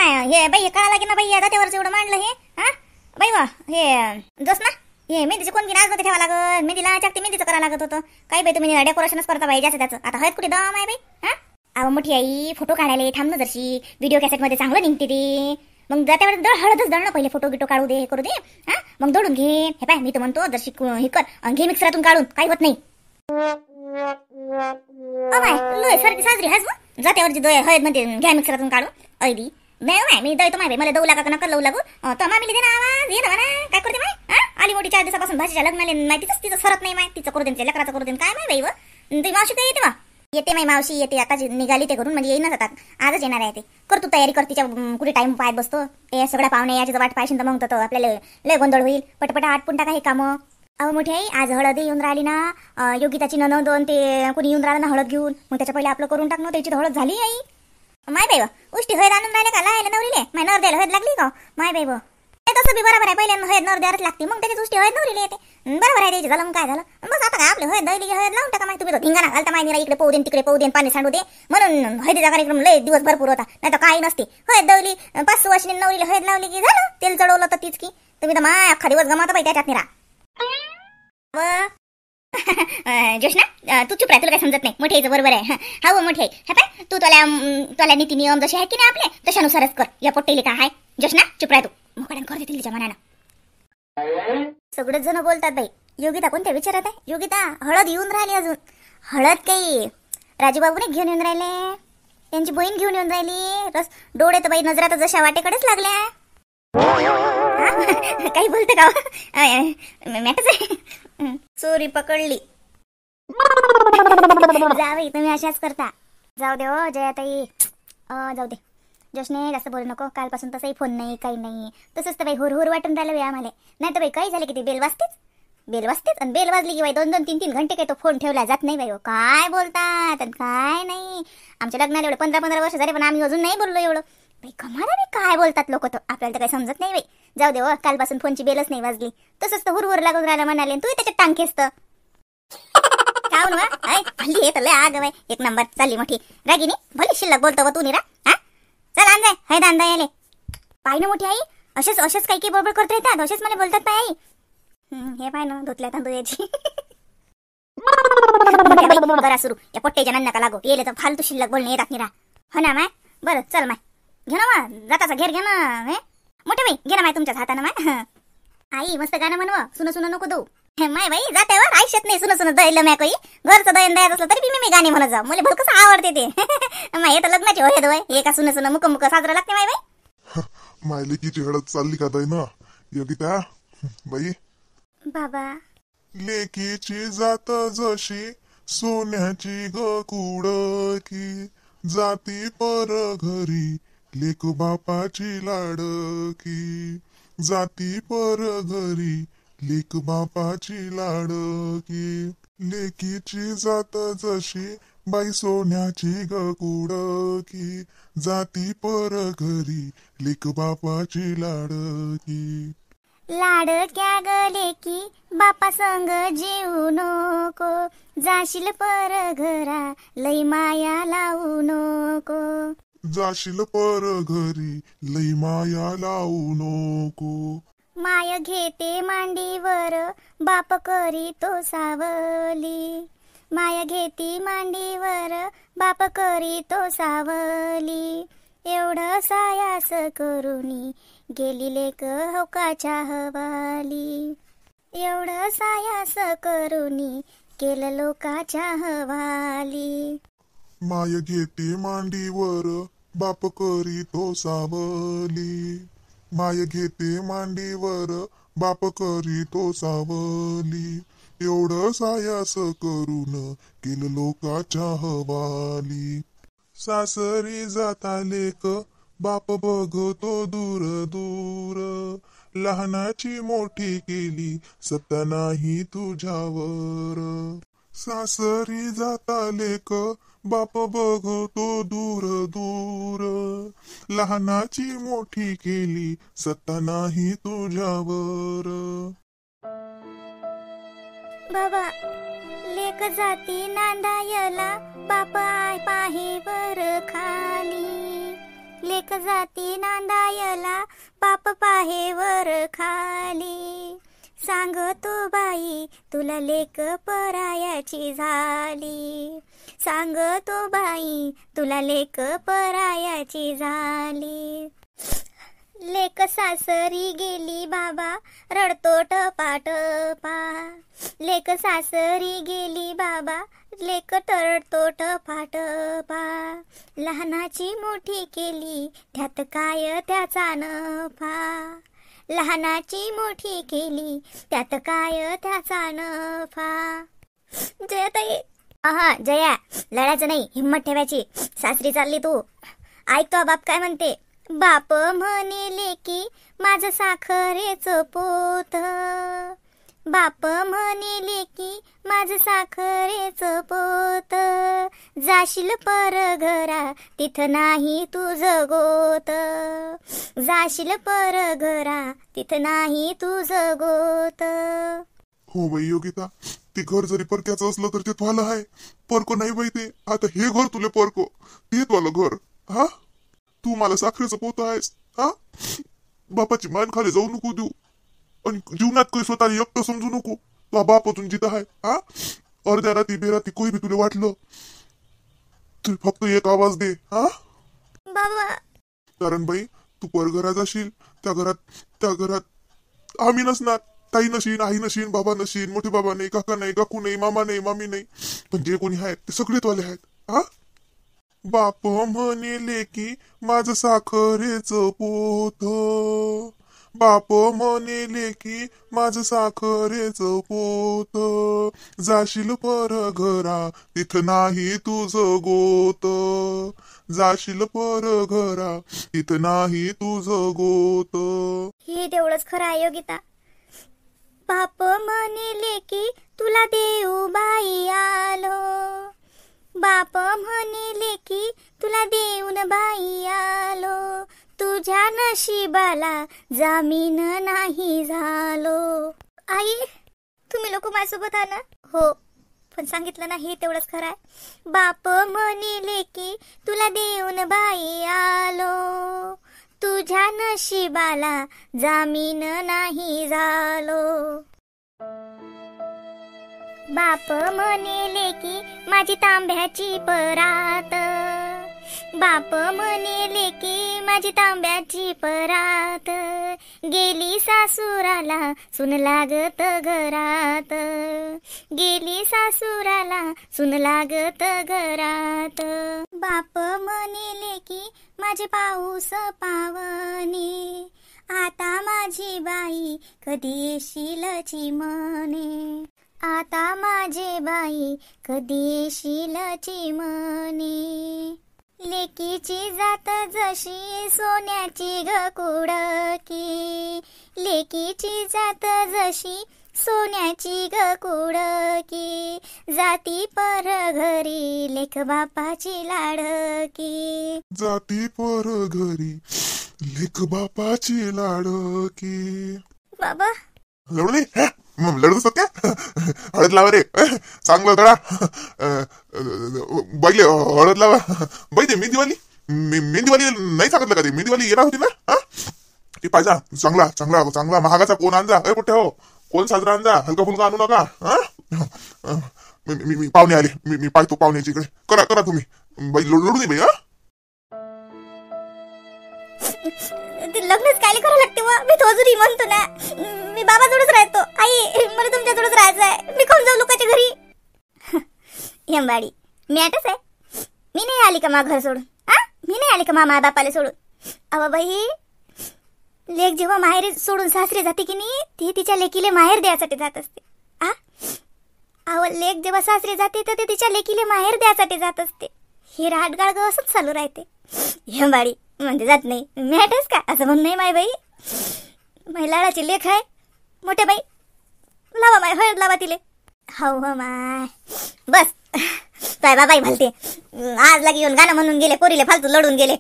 माय हे बाई, हे कळा लागेल ना बाई, आता त्यावरच एवढं मांडलं हे. हा बाई वा, हे जस ना हे मेहंदीचे कोणती नाच मध्ये ठेवा लागत, मेहंदीला चाकती मेहंदीचं करावं लागत होतं. काही बाई तुम्ही डेकोरेशनच करता बाई ज्याचं त्याचं. आता हळद कुठे दम आहे बाई. हा अहो मोठी आई, फोटो काढायला थांब ना जरशी, व्हिडिओ कॅसेट मध्ये चांगलं निघते ते. मग जात्यावर हळदच दळ ना, पहिले फोटो गिटो काढू दे, करू दे. हा मग दळून घे. हे पाय मी तर म्हणतो जरशी हे कर, घे मिक्सरातून काढून, काही होत नाही. लोय सारखी साजरी हाच मग जात्यावरची दय हळद मध्ये घ्या मिक्सरातून काढून. ऐदी नाही मी दळतो माय बाई, मला दऊ लागा का नका लावू लागू. तर मामीला दे ना आवाज, ये ना काय करते माय. आली मोठी 4 दिवसापासून भाषेच्या लग्नाला माहितीच तिचं सरत नाही माय. तिचं करू दे, लेकराचं करू दे, काय माय बाई. व ती मावशी काय येते वा, येते माय मावशी येते. आता निघाली ते घरून, म्हणजे येईनच आता, आजच येणार आहे ते. कर तू तयारी कर, तिच्या कुठे टाइम पाहत बसतो. ते सगळ्या पाहुणे याची वाट पाहिजे तर मग तर आपल्याला लय गोंधळ होईल. पटपट आटपून टाका हे कामं. अहो मोठी आई, आज हळद येऊन राहिली ना, योगिताची ननद दोन ते कोणी येऊन राहिलं ना हळद घेऊन, मग त्याच्या पहिले आपलं करून टाकणं. त्याची हळद झाली आई माय बाई. उष्टी हळद आणून राहिले का लायला नवरीले, माय नवर द्यायला हळद लागली का माय बाई. तसं बी बरोबर आहे, पहिले हळद नवर द्यायलाच लागते, मग त्याची उष्टी हळद नवरीले येते. बरोबर आहे, त्याची झालं मग काय झालं. बस आता काय आपले हळद दळली हळद लावून टाका माय. तुम्ही तो धिंगाणा घालता माय, इकडे पाहू देन तिकडे पाहू देन, पाणी सांडू दे, म्हणून हळदीचा कार्यक्रम लय दिवस भरपूर होता. नाही तर काही नसते. हळद दळली 5 वर्षांनी नवरीला हळद लावली की झालं, तेल चढवलं तर तीच की. तुम्ही तर माय अख्खा दिवस गमावता बाई त्याच्यात निरा. जोशना तू चुप राह, तुला काय समजत नाही. मोठी बरोबर आहे. हा मोठी आहे. हा पाय तू तुला नीती नियम जसे आहे की नाही आपले, तशानुसारच कर. या पोट्टेली काय आहे जोशना, चुप राह तू. मोकड्यान कर देतील तिच्या मनानं. सगळेच जण बोलतात बाई. योगिता कोणत्या विचारात आहे. योगिता हळद येऊन राहिली अजून. हळद काही राजूबाबूने घेऊन येऊन राहिले, त्यांची बहीण घेऊन येऊन राहिली. रस डोळे तर बाई नजरात जशा वाटेकडेच लागल्या. काही बोलते का मॅटच आहे. चोरी पकडली. जावे तुम्ही अशाच करता. जाऊ दे हो जयाताई, जाऊ दे. जशने जास्त बोलू नको. कालपासून तसंही फोन नाही, काही नाही. तसंच तर बाई हुर वाटून राहिलं बाई आम्हाला. नाही तर बाई काही झालं की ते बेल वाजतेच आणि बेल वाजली की बाई 2-2, 3-3 घंटे काही तो फोन ठेवला जात नाही बाई. काय बोलतात काय नाही. आमच्या लग्नाला एवढे 15-15 वर्ष झाले, पण आम्ही अजून नाही बोललो एवढं बाई. कमाल आहे, काय बोलतात लोक तर, आपल्याला तर काही समजत नाही बाई. जाऊ दे हो, कालपासून फोनची बेलच नाही वाजली. तसंच तर हुर लागून राहिला म्हणाले, तू त्याच्यात टांग खेचत हल्ली येत लय आग बाई. एक नंबर चालली मोठी रागिनी. भले शिल्लक बोलतो तू निरा. हा चल आणजाय है दांदा याले. पाय ना मोठी आई, असेच काही बडबड करत राहतात. असेच मला बोलतात पाय आई. हे पाय ना धुतल्या तांदूळाची. बरा सुरू या पोट्टेच्या नका लागो. येले तर फालतू शिल्लक बोलणे येतात निरा. हो ना माय. बरं चल माय, घे ना मा जाताचा घेर घे ना. हे मोठे बाई घे ना माय तुमच्याच हातानं माय. आई मस्त गाणं म्हणव. सुन नको देऊ माय बाई. जात्यावर आयुष्यात नाही सुन दयलं म्या काही. घरचं दयन द्यायचं असलं तरी मी गाणी म्हणत जाऊ. मला भलकस आवडते ते. माय तर लग्नाची होय दोय एका सुन मुक साजरा लागते माय बाई. माय लेकीची हळद चालली का दाई ना योगिता बाई. बाबा लेकीची जात जशी सोन्याची कुडकी, जाती पर घरी लेक बापाची लाडकी. जाती पर घरी लेक बापाची लाडकी. लेकीची जात जशी बाई सोन्याची कुडकी, जाती पर घरी लेक बापाची लाडकी. लाडक्या गले की बापा संग जीवू नको, जाशील पर घरा लई माया लावू नको. जाशील पर घरी लई माया लावू नको. माय घेते मांडीवर बाप करी तो सावली. माया घेती मांडीवर बाप करी तो सावली. एवढं सायास करूनी गेली लेक होकाच्या हवाली. एवढं सायास करूनी केलं लोकाच्या हवाली. माय घेते मांडीवर बाप करी तो सावली. माय घेते मांडीवर बाप करी तो सावली. एवढं सायास करून केलं लोकाच्या हवाली. सासरी जाता लेक बाप बघतो दूर दूर. लहानाची मोठी केली सत्ता नाही तुझ्यावर. सासरी जाता लेक बाप बघतो दूर दूर. लहानाची मोठी केली सत्ता नाही तुझ्यावर. बाबा लेक जाती नांदायला बाप पाहे वर खाली. लेक लेक जाती नांदायला बाप पाहे वर खाली. सांगतो बाई तुला लेक परायाची झाली. सांगतो बाई तुला लेक परायाची झाली. लेक सासरी गेली बाबा रडतो टपाटपा. लेक सासरी गेली बाबा लेक रडतो टपाटपा. लहानाची मोठी केली त्यात काय त्याचा नफा. लहानाची मोठी केली त्यात काय त्याचा नफा. जयाताई, हा जया, लढायचं नाही, हिम्मत ठेवायची. सासरी चालली तू. ऐकतो बाप काय म्हणते. बाप म्हणेले की माझं साखरेच पोत. बाप म्हणेले की माझं साखरेच पोत. जाशील पर घरा तिथं नाही तुझं गोत. जाशील पर घरा तिथं नाही तुझं गोत. हो बाई योगिता, ते घर जरी परक्याचं असलं तर ते तुला आहे. परको नाही बाई ते. आता हे घर तुले परको, ते तुला घर. हा, तू मला साखरेचं पोत आहेस. हा, बापाची मान खाली जाऊ नको देऊ. आणि जीवनात काही स्वतःला एकटं समजू नको. तुझा बाप अजून जिथं आहे. हा, अर्ध्या राती बेराती कोई बी तुला वाटलं तू फक्त एक आवाज दे. हा बाबा, कारण बाई तू परघरात जाशील, त्या घरात आम्ही नसणार. ताई नशीन, आई नशीन, बाबा नशीन, मोठे बाबा नाही, काका नाही, काकू नाही, मामा नाही, मामी नाही. पण जे कोणी आहेत ते सगळे तुले आहेत. हा, बाप म्हणेले की माझं साखरेच पोत. बाप म्हणेले की माझं साखरेच पोत. जाशील पर घरा तिथं नाही तुझं गोत. जाशील पर घरा तिथं नाही तुझं गोत. हे तेवढंच खरं आहे योगिता. बाप म्हणेले की तुला देऊ बाई आलो. बाप म्हणेले की तुला देऊन बाई आलो. तुझ्या नशिबाला जामीन नाही झालो. आई, तुम्ही लोक माझ्यासोबत आहे ना? हो, पण सांगितलं ना, हे तेवढंच खरं आहे. बाप म्हणेले की तुला देऊन बाई आलो. तुझ्या नशिबाला जामीन नाही झालो. बाप म्हणेले की माझी तांब्याची परात. बाप म्हणेले की माझी तांब्याची परात. गेली सासूराला सुन लागत घरात. गेली सासूराला सुन लागत घरात. बाप म्हणेले की माझे पाऊस पावणे. आता माझी बाई कधी येशील चिमणे. आता माझे बाई कधी येशील चिमणे. लेकीची जात जशी सोन्याची ग कुडकी. लेकीची जात जशी सोन्याची ग कुडकी. जाती पर घरी लेक बापाची लाडकी. जाती पर घरी लेक बापाची लाडकी. बाबा, लढू दे. लढत असतात का? हळद लावा रे, चांगलं दळा. बाईले हळद लावा. बाई ते मेहंदीवाली मेहंदीवाली नाही सांगितलं का? ते मेहंदीवाली येणार होती ना? हा, ती पाहिजा. चांगला चांगला चांगला महागाचा कोण आणजा. पोट्या हो, कोण साजरा आणजा. हलका फुलका आणू नका. हा, मी पाहुणे आले. मी पाहतो पाहुण्याची इकडे. करा करा तुम्ही. बाई लढू दे बाई. हा, लग्नच काय करावं लागते व? मी तो अजूनही म्हणतो ना, मी बाबा जोडच राहतो. आई, मला तुमच्या जोडच राहायचं आहे. मी कोण जाऊ लोकांच्या घरी? हेंबाडी, मी आताच आहे. मी नाही आली का मा घर सोडून? मी नाही आली का मा बापाला सोडून? अव बाई, लेक जेव्हा माहेर सोडून सासरी जाते की नाही, ती तिच्या लेकीले माहेर द्यायसाठी जात असते. अव लेक जेव्हा सासरी जाते तर ते तिच्या लेकीले माहेर द्यायसाठी जात असते. हे राटगाळ ग असंच चालू राहते. हेंबाडी म्हणजे जात नाही, मी आताच का असं म्हणून नाही. माय बाई, माय लाडाची लेख आहे. मोठे बाई, लावा माय हळद लावा तिले. हो हो माय, बस काय बाबाई भलते. आज लागी येऊन गाणं म्हणून गेले, पोरीले फालतू लढून गेले.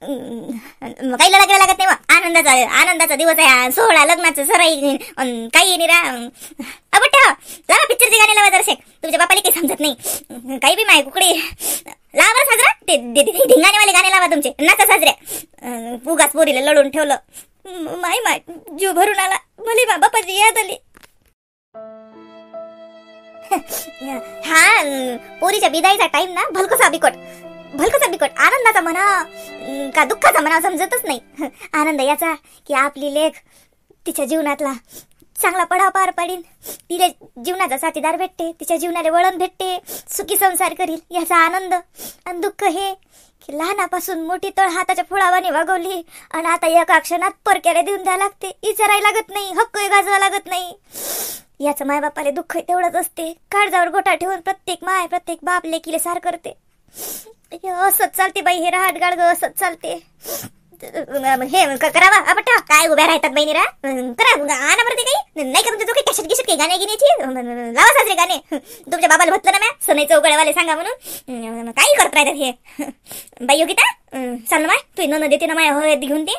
काही लढा गेला लागत नाही. आनंदाचा दिवस आहे. सोहळा, लग्नाचं सराई काही नाही रा. अबट्या लावा पिक्चरचे गाणे लावा जरसे. तुमच्या बापाला काही समजत नाही. काही बी माय कुकडे लावा साजरा. ते धिंगाणेवाले गाणे लावा तुमचे. नाचा साजऱ्या. उगाच पोरीला लढून ठेवलं. माय माय जीव भरून आला. मला मा बापाची याद आली. हा पोरीच्या बिदाईचा टाइम ना भलकसा बिकट आनंदाचा म्हणा का दुःखाचा म्हणा समजतच नाही. आनंद याचा की आपली लेक तिच्या जीवनातला चांगला पडाव पार पाडीन, तिला जीवनाचा साथीदार भेटते, तिच्या जीवनाला वळण भेटते, सुखी संसार करील याचा आनंद. आणि दुःख हे की लहानापासून मोठी तळ हाताच्या फुळावाने वागवली आणि आता एका क्षणात परक्याला देऊन द्यावं लागते. विचारायला लागत नाही, हक्क गाजवा लागत नाही. याचं मायबापाले दुःख तेवढंच असते. काळजावर गोटा ठेवून प्रत्येक माय प्रत्येक बाप लेकीले सार करते. असंच चालते बाई, हे राहत गाडग असंच चालते. हे करावा आपण काय उभ्या राहतात बहिणीरा, करा आणा बरं ते काही नाही का तुमच्या जो काही कशात गिशत काही गाणे गिण्याची लावा साजरे गाणे. तुमच्या बाबाला म्हटलं ना मॅ सनई चौकड्यावाले सांगा म्हणून काही करत राहतात हे. बाई योगिता चाल ना माय तू न देते ना माय हो घेऊन दे.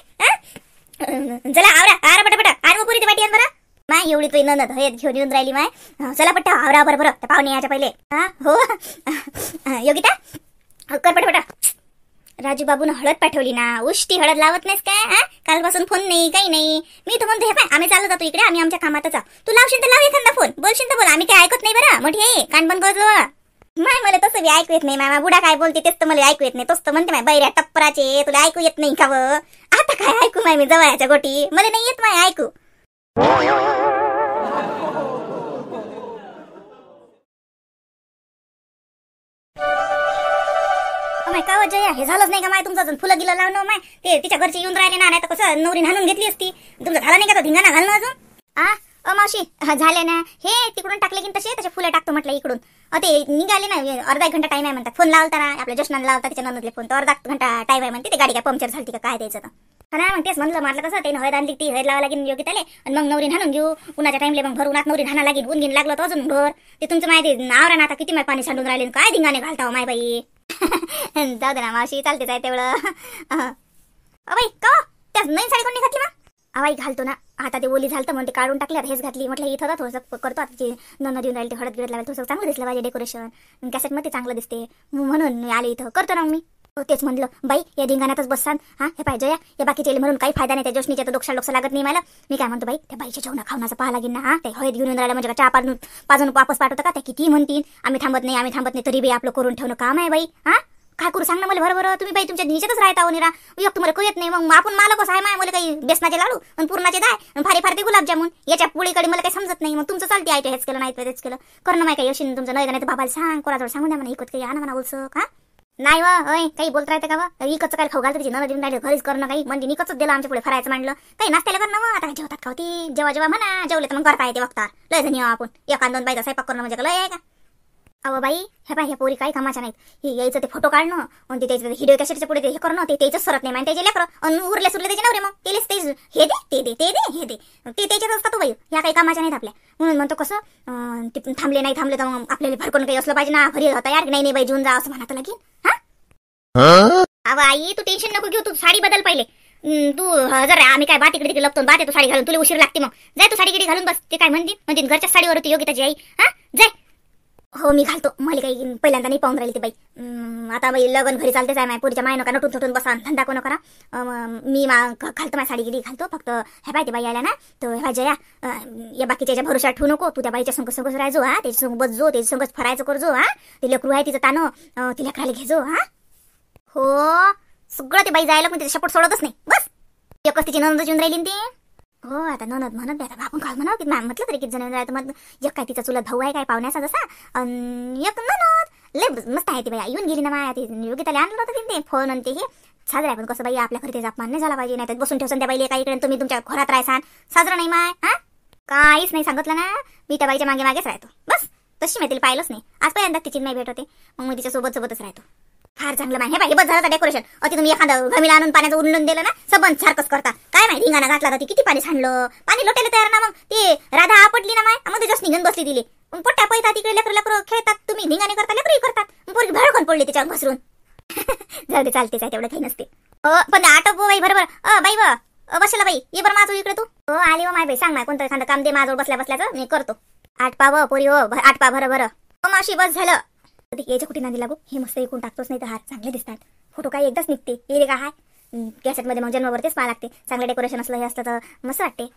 चला आवरा पटापटा आणि मग पुरी ते वाटी आण बरं. माय एवढी तुझी ननद हयत घेऊन येऊन राहिली माय. चला पट्टा आवरा बरं त्या पाहुणे याच्या पहिले. हा हो योगिता कर पटापटा. राजू बाबून हळद पाठवली ना, उष्टी हळद लावत नाहीस काय? हा कालपासून फोन नाही काही नाही. मी तर म्हणतो हे पाय आम्ही चालत जातो इकडे, आम्ही आमच्या कामातच आहोत. तू लावशील तर लाव एखादा फोन, बोलशील तर बोल, आम्ही काय ऐकत नाही बरं. मोठी आहे कान बंद करतो. माय मला तसं बी ऐकू येत नाही. मामा बुडा काय बोलते तेच तर मला ऐकू येत नाही. तोच तर म्हणते माय बैऱ्या टप्पराचे तुला ऐकू येत नाही का? आता काय ऐकू माय मी जवळच्या गोटी मला नाही येत माय ऐकू. का जया हे झालंच नाही का माय तुमचं अजून फुलं गिलं लावणं माय? ते तिच्या घरचे येऊन राहिले ना, नाही तर कसं नवरी हाणून घेतली असती. तुमचं झालं नाही का तो धिंगाणा घालणं अजून? मावशी झाले ना हे तिकडून टाकले की तसे फुलं टाकतो म्हटलं इकडून. ते निघाले ना, अर्धा घंटा टाइम आहे म्हणतात. फोन लावता ना आपल्या जशनाला लावता तिच्या नंदले फोन, तर अर्धा घंटा टाइम आहे म्हणते. ते गाडी काय पंक्चर झाली का काय द्यायचं तर ना. मग तेच म्हणलं म्हटलं कसं ते हळद आणली ती हळद लावा लागेल योगिताले आणि मग नवरी हाणून घेऊ. उन्हाच्या टाइमले मग भर उन्हात नवरी हाणा लागेल. ऊन घेऊन लागलं तर अजून भर ते तुमचं माहिती आवरा ना. आता किती माय पाणी सांडून राहिले काय धिंगाणे घालता माय बाई. जाऊ दे ना मावशी चालतेच आहे तेवढं. अबाई का त्याच नवीन साडी कोणी घातली मग? अवाई घालतो ना आता. ते ओली झालं म्हणते काढून टाकल्यात हेच घातली. म्हटलं इथं थोडंसं करतो आता जे नन देऊन राहील ते हळद गिळत लावेल थोडंसं चांगलं दिसलं पाहिजे. डेकोरेशन कॅसेटमध्ये चांगलं दिसते म्हणून आले इथं करतो ना मी. तेच म्हणलं बाई या धिंगाणातच बससान. हा हे पाहिजे या बाकीचे म्हणून काही फायदा नाही. त्या जोशनीच्या तर डोक्षा लागत नाही मला. मी काय म्हणतो बाई त्या बाईच्या जेवणा खावण्याचं पाहा लागेल ना. हा ते हळद घेऊन राहिला म्हणजे चहा पाजून वापस पाठवतं का? त्या किती म्हणतील आम्ही थांबत नाही तरी बी आपलं करून ठेवणं काम आहे बाई. हा काय करू सांग ना मला बरोबर. तुम्ही बाई तुमच्या निश्चितच राहता हो निरा. तुम्हाला कळत नाही. मग आपण मला कसं आहे माय मला काही बेसनाचे लाडू आणि पूर्णाचे दाय फारी ते गुलाबजामुन याच्या पोळीकडे मला काही समजत नाही. मग तुमचं चालते आहे हेच केलं नाही तेच केलं करणं माय काही अशी तुमचं नाही तर बाबाला सांग कोणाजवळ सांगून द्या म्हणा इकत काही आणा म्हणा बोलसं का नाही व काही बोलत राहते का व इकडचं काय खाऊ घालतं तिची नवं देऊन राहिले घरीच करणं काही म्हणजे निकच दिलं आमच्या पुढे फरायचं मांडलं काही नाश्त्याला करणं मग आता जेवतात का होती जेव्हा म्हणा जेवले तर मग करता येते बघता लय जणी आपण एका दोन बाईचा स्वयंपाक करणं म्हणजे लय आहे का? अहो बाई हे पाय ह्या पोरी काही कामाच्या नाहीत. हे यायचं ते फोटो काढणं आणि ते त्याचं हिडिओ कॅसेटच्या पुढे हे करणं ते त्याच सरत नाही माहिती त्याचे लेकरं आणि उरले सुरले त्याचे नवरे मग तेच हे दे ते दे ते दे हे दे ते त्याच्यात असतात तो बाई. ह्या काही कामाच्या नाहीत आपल्या. म्हणून म्हणतो कसं ते थांबले नाही थांबले तर मग आपल्याला भरकून काही असलं पाहिजे ना. घरी होता यार नाही बाई जेवून जा असं म्हणत लागेल. हा अहो आई तू टेन्शन नको घेऊ. तू साडी बदल पहिले. तू जर आम्ही काय बात इकडे लपतो बात तू साडी घालून तुला उशीर लागते. मग जाय तू साडी गिडी घालून बस. ते काय म्हणते घरच्या साडीवर होती योगिताची आई. हा जाय. हो मी घालतो. मला काही पहिल्यांदा नाही पाहून राहिली ते बाई. आता बाई लग्न घरी चालतेच आहे. पुढच्या माय नका नटून थुटून बसा धंदा कोण करा. मी घालतो माझ्या साडी गिडी घालतो. फक्त हे बाई ते बाई आल्या ना तर ह्या जया या बाकीच्या भरोसा ठेवू नको. तू त्या बाईच्या संगच राहायचो. हा त्याच्या संग बसजो त्याच्या संगच फरायचं करजो. हा ते लेकरू आहे तिचं तानो ती लेकराला घेजो. हा हो सगळं ते बाई जायला पण तिचा सपोर्ट सोडतच नाही. बस एकच तिची नंद येऊन राहिली ते. हो आता ननद म्हणत आता आपण काय म्हणावं की म्हटलं तरी किती जण राहतं. मग एक काय तिचा चुलत भाऊ आहे काय पाहुण्याचा जसा एक ननद लय मस्त आहे ती बाई. येऊन गेली ना माया ती योगिताला आणलं होतं ते फोन आणि ते हे साजरा आहे. पण कसं बाई आपल्या घरी त्याचा अपमान नाही झाला पाहिजे. नाही तर बसून ठेवसन त्या बाईले काही इकडे तुम्ही तुमच्या घरात राहायसान साजरा नाही माय. हा काहीच नाही सांगितलं ना मी त्या बाईच्या मागेच राहतो. बस तशी मी तिला पाहिलंच नाही आजपर्यंत तिची नाही भेट होते. मग मी तिच्या सोबतच राहतो. फार चांगलं माहिती हे बाई. हे बस झालं डेकोरेशन. अति तुम्ही एखादं घमीला आणून पाण्याचं उडून दिलं ना सबंध सारखंच करता. काय माहिती धिंगाणा घातला तर किती पाणी सांडलं पाणी लोटायला तयार ना. मग ते राधा आपटली ना माय मग जस्ट निघून बसली दिली. पोट्या पैता तिकडे लेकरं खेळतात. तुम्ही धिंगाणे करता लेकरही करतात. पोरगी भडकन पडली त्याच्यावर घसरून. जाऊ दे चालतेच आहे तेवढं काही नसते. पण आटो बाई बरोबर बाई बसला बाई ये बरं माझं इकडे तू. हो आली व माय बाई सांग माय कोणतं एखादं काम दे माझं बसल्याचं मी करतो. आटपा व पोरी हो आटपा बरं मावशी बस झालं. याच्या कुठे नांदी लागू हे मस्त एकूण टाकतोच नाही तर हार चांगले दिसतात. फोटो काय एकदाच निघते ये रे का हाय कॅसेटमध्ये मग जन्मभर तेच पाहा लागते. चांगलं डेकोरेशन असलं हे असलं तर मस्त वाटते.